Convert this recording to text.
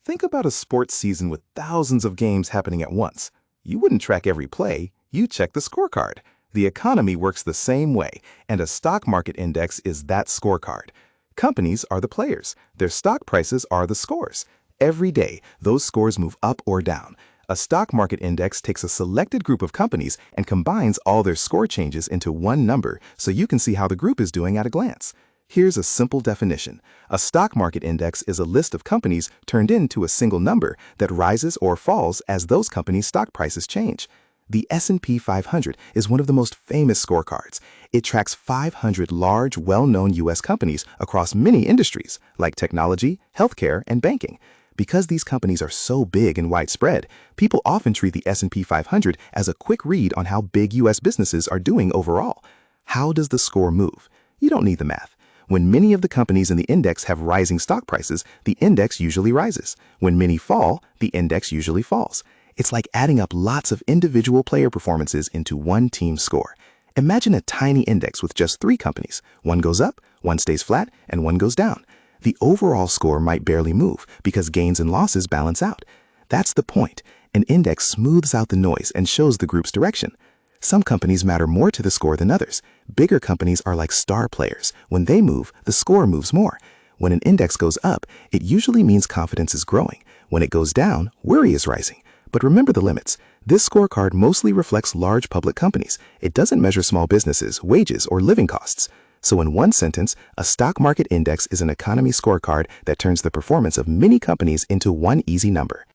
Think about a sports season with thousands of games happening at once. You wouldn't track every play, you check the scorecard. The economy works the same way, and a stock market index is that scorecard. Companies are the players. Their stock prices are the scores. Every day, those scores move up or down. A stock market index takes a selected group of companies and combines all their score changes into one number so you can see how the group is doing at a glance. Here's a simple definition. A stock market index is a list of companies turned into a single number that rises or falls as those companies' stock prices change. The S&P 500 is one of the most famous scorecards. It tracks 500 large, well-known U.S. companies across many industries, like technology, healthcare, and banking. Because these companies are so big and widespread, people often treat the S&P 500 as a quick read on how big U.S. businesses are doing overall. How does the score move? You don't need the math. When many of the companies in the index have rising stock prices, the index usually rises. When many fall, the index usually falls. It's like adding up lots of individual player performances into one team score. Imagine a tiny index with just 3 companies. One goes up, one stays flat, and one goes down. The overall score might barely move because gains and losses balance out. That's the point. An index smooths out the noise and shows the group's direction. Some companies matter more to the score than others. Bigger companies are like star players. When they move, the score moves more. When an index goes up, it usually means confidence is growing. When it goes down, worry is rising. But remember the limits. This scorecard mostly reflects large public companies. It doesn't measure small businesses, wages, or living costs. So in one sentence, a stock market index is an economy scorecard that turns the performance of many companies into one easy number.